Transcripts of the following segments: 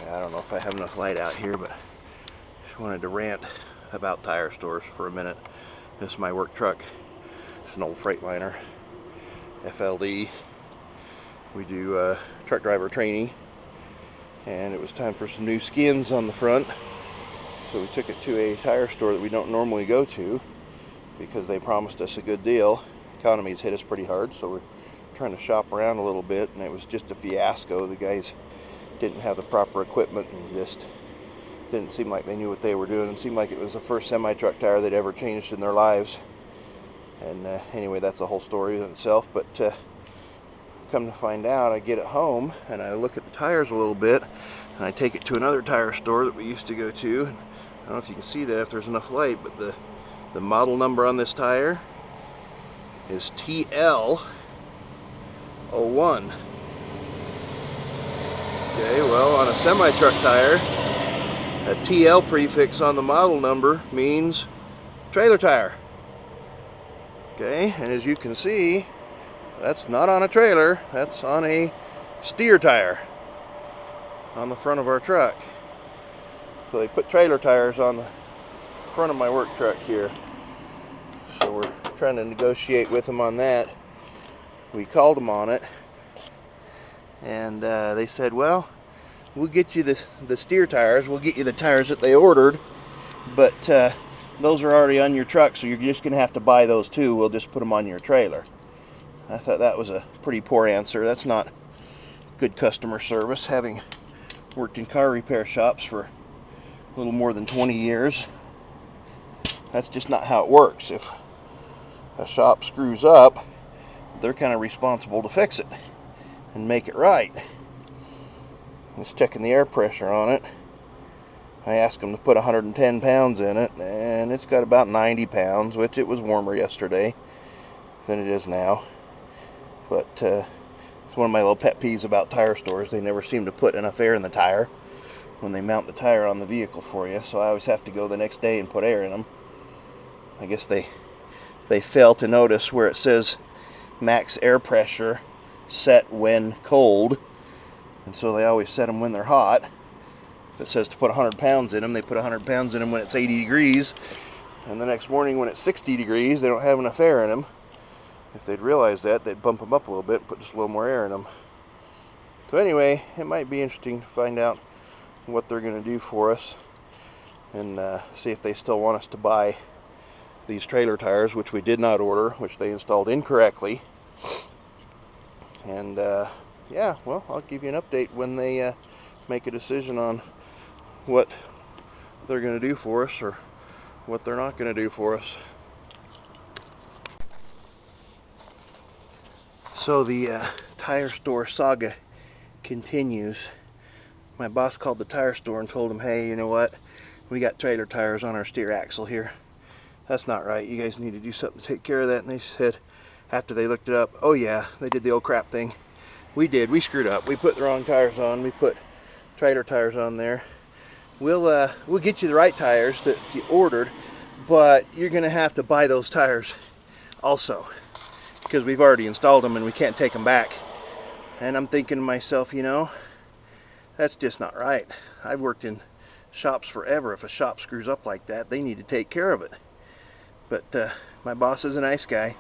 I don't know if I have enough light out here, but just wanted to rant about tire stores for a minute. This is my work truck. It's an old Freightliner FLD. We do truck driver training, and it was time for some new skins on the front. So we took it to a tire store that we don't normally go to because they promised us a good deal. Economy's hit us pretty hard, so we're trying to shop around a little bit, and it was just a fiasco. The guys didn't have the proper equipment and just didn't seem like they knew what they were doing. It seemed like it was the first semi-truck tire they'd ever changed in their lives. And anyway, that's the whole story in itself. But come to find out, I get it home and I look at the tires a little bit, and I take it to another tire store that we used to go to. And I don't know if you can see that if there's enough light, but the model number on this tire is TL01. Okay, well, on a semi-truck tire, a TL prefix on the model number means trailer tire. Okay, and as you can see, that's not on a trailer, that's on a steer tire on the front of our truck. So they put trailer tires on the front of my work truck here. So we're trying to negotiate with them on that. We called them on it, and they said, well, we'll get you the steer tires, we'll get you the tires that they ordered, but those are already on your truck, so you're just going to have to buy those too. We'll just put them on your trailer. I thought that was a pretty poor answer. That's not good customer service, having worked in car repair shops for a little more than 20 years. That's just not how it works. If a shop screws up, they're kind of responsible to fix it and make it right. Just checking the air pressure on it. I asked them to put 110 pounds in it, and it's got about 90 pounds, which it was warmer yesterday than it is now. But it's one of my little pet peeves about tire stores. They never seem to put enough air in the tire when they mount the tire on the vehicle for you, so I always have to go the next day and put air in them. I guess they fail to notice where it says max air pressure set when cold, and so they always set them when they're hot. If it says to put 100 pounds in them, they put 100 pounds in them when it's 80 degrees, and the next morning when it's 60 degrees, they don't have enough air in them. If they'd realize that, they'd bump them up a little bit and put just a little more air in them. So anyway, it might be interesting to find out what they're going to do for us, and see if they still want us to buy these trailer tires, which we did not order, which they installed incorrectly. And yeah, well, I'll give you an update when they make a decision on what they're going to do for us or what they're not going to do for us. So the tire store saga continues. My boss called the tire store and told them, hey, you know what, we got trailer tires on our steer axle here. That's not right. You guys need to do something to take care of that. And they said, after they looked it up, oh yeah, they did the old crap thing. We screwed up. We put the wrong tires on. We put trailer tires on there. We'll get you the right tires that you ordered, but you're gonna have to buy those tires also, because we've already installed them and we can't take them back. And I'm thinking to myself, you know, that's just not right. I've worked in shops forever. If a shop screws up like that, they need to take care of it. But my boss is a nice guy,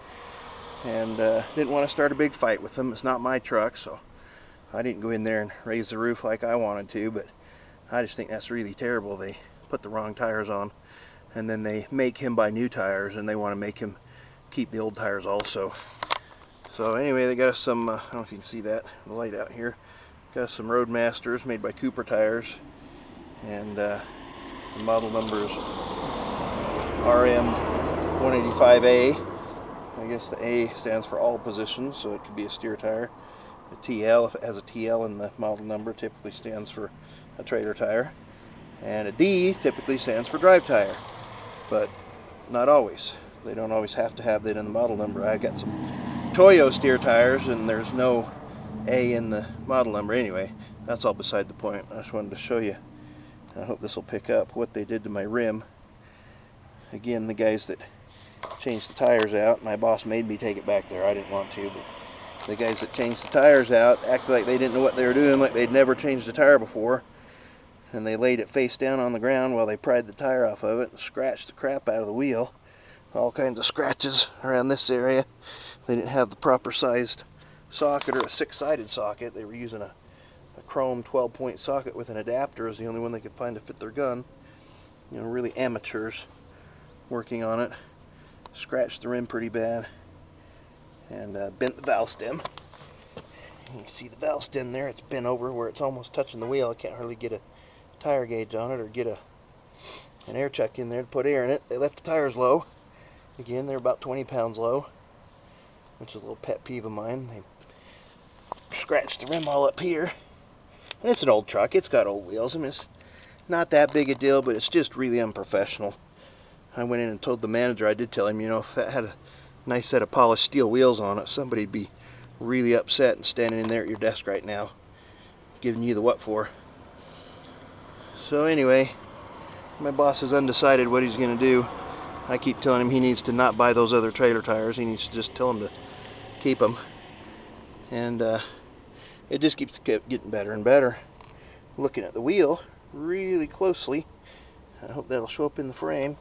and didn't want to start a big fight with them. It's not my truck, so I didn't go in there and raise the roof like I wanted to, but I just think that's really terrible. They put the wrong tires on, and then they make him buy new tires, and they want to make him keep the old tires also. So anyway, they got us some, I don't know if you can see that, the light out here. Got us some Roadmasters made by Cooper Tires, and the model number is RM185A. I guess the A stands for all positions, so it could be a steer tire. The TL, if it has a TL in the model number, typically stands for a trailer tire. And a D typically stands for drive tire, but not always. They don't always have to have that in the model number. I got some Toyo steer tires and there's no A in the model number. Anyway, that's all beside the point. I just wanted to show you, and I hope this will pick up, what they did to my rim. Again, the guys that changed the tires out, my boss made me take it back there. I didn't want to, but the guys that changed the tires out acted like they didn't know what they were doing, like they'd never changed a tire before. and they laid it face down on the ground while they pried the tire off of it and scratched the crap out of the wheel. All kinds of scratches around this area. They didn't have the proper sized socket, or a 6-sided socket. They were using a chrome 12-point socket with an adapter as the only one they could find to fit their gun. You know, really amateurs working on it. Scratched the rim pretty bad and bent the valve stem. You can see the valve stem there. It's bent over where it's almost touching the wheel. I can't hardly get a tire gauge on it or get an air check in there to put air in it. They left the tires low. Again, they're about 20 pounds low, which is a little pet peeve of mine. They scratched the rim all up here. And it's an old truck. It's got old wheels. I mean, it's not that big a deal, but it's just really unprofessional. I went in and told the manager, I did tell him, you know, if that had a nice set of polished steel wheels on it, somebody'd be really upset and standing in there at your desk right now, giving you the what for. So anyway, my boss is undecided what he's going to do. I keep telling him he needs to not buy those other trailer tires. He needs to just tell them to keep them. And it just keeps getting better and better. Looking at the wheel really closely, I hope that'll show up in the frame.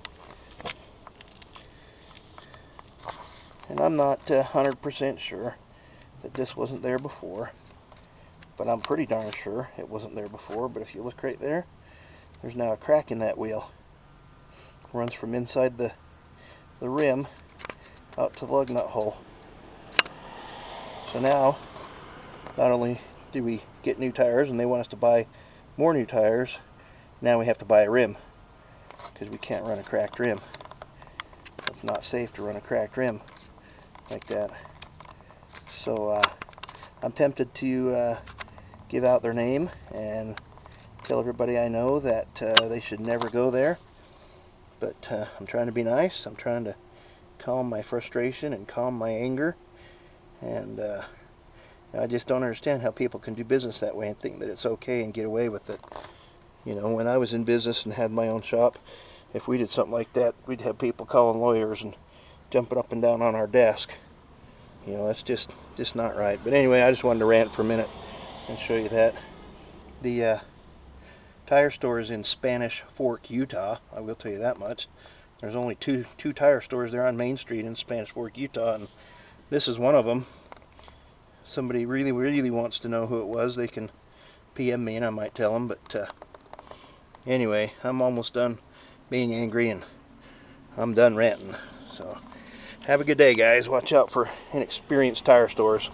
And I'm not 100% sure that this wasn't there before, but I'm pretty darn sure it wasn't there before. But if you look right there, there's now a crack in that wheel. It runs from inside the rim out to the lug nut hole. So now, not only do we get new tires and they want us to buy more new tires, now we have to buy a rim because we can't run a cracked rim. It's not safe to run a cracked rim like that. So I'm tempted to give out their name and tell everybody I know that they should never go there. But I'm trying to be nice. I'm trying to calm my frustration and calm my anger. And I just don't understand how people can do business that way and think that it's okay and get away with it. You know, when I was in business and had my own shop, if we did something like that, we'd have people calling lawyers and jumping up and down on our desk. You know, that's just not right. But anyway, I just wanted to rant for a minute and show you that. The tire store is in Spanish Fork, Utah. I will tell you that much. There's only two tire stores there on Main Street in Spanish Fork, Utah, and this is one of them. Somebody really wants to know who it was, they can PM me and I might tell them. But anyway, I'm almost done being angry and I'm done ranting. So have a good day, guys. Watch out for inexperienced tire stores.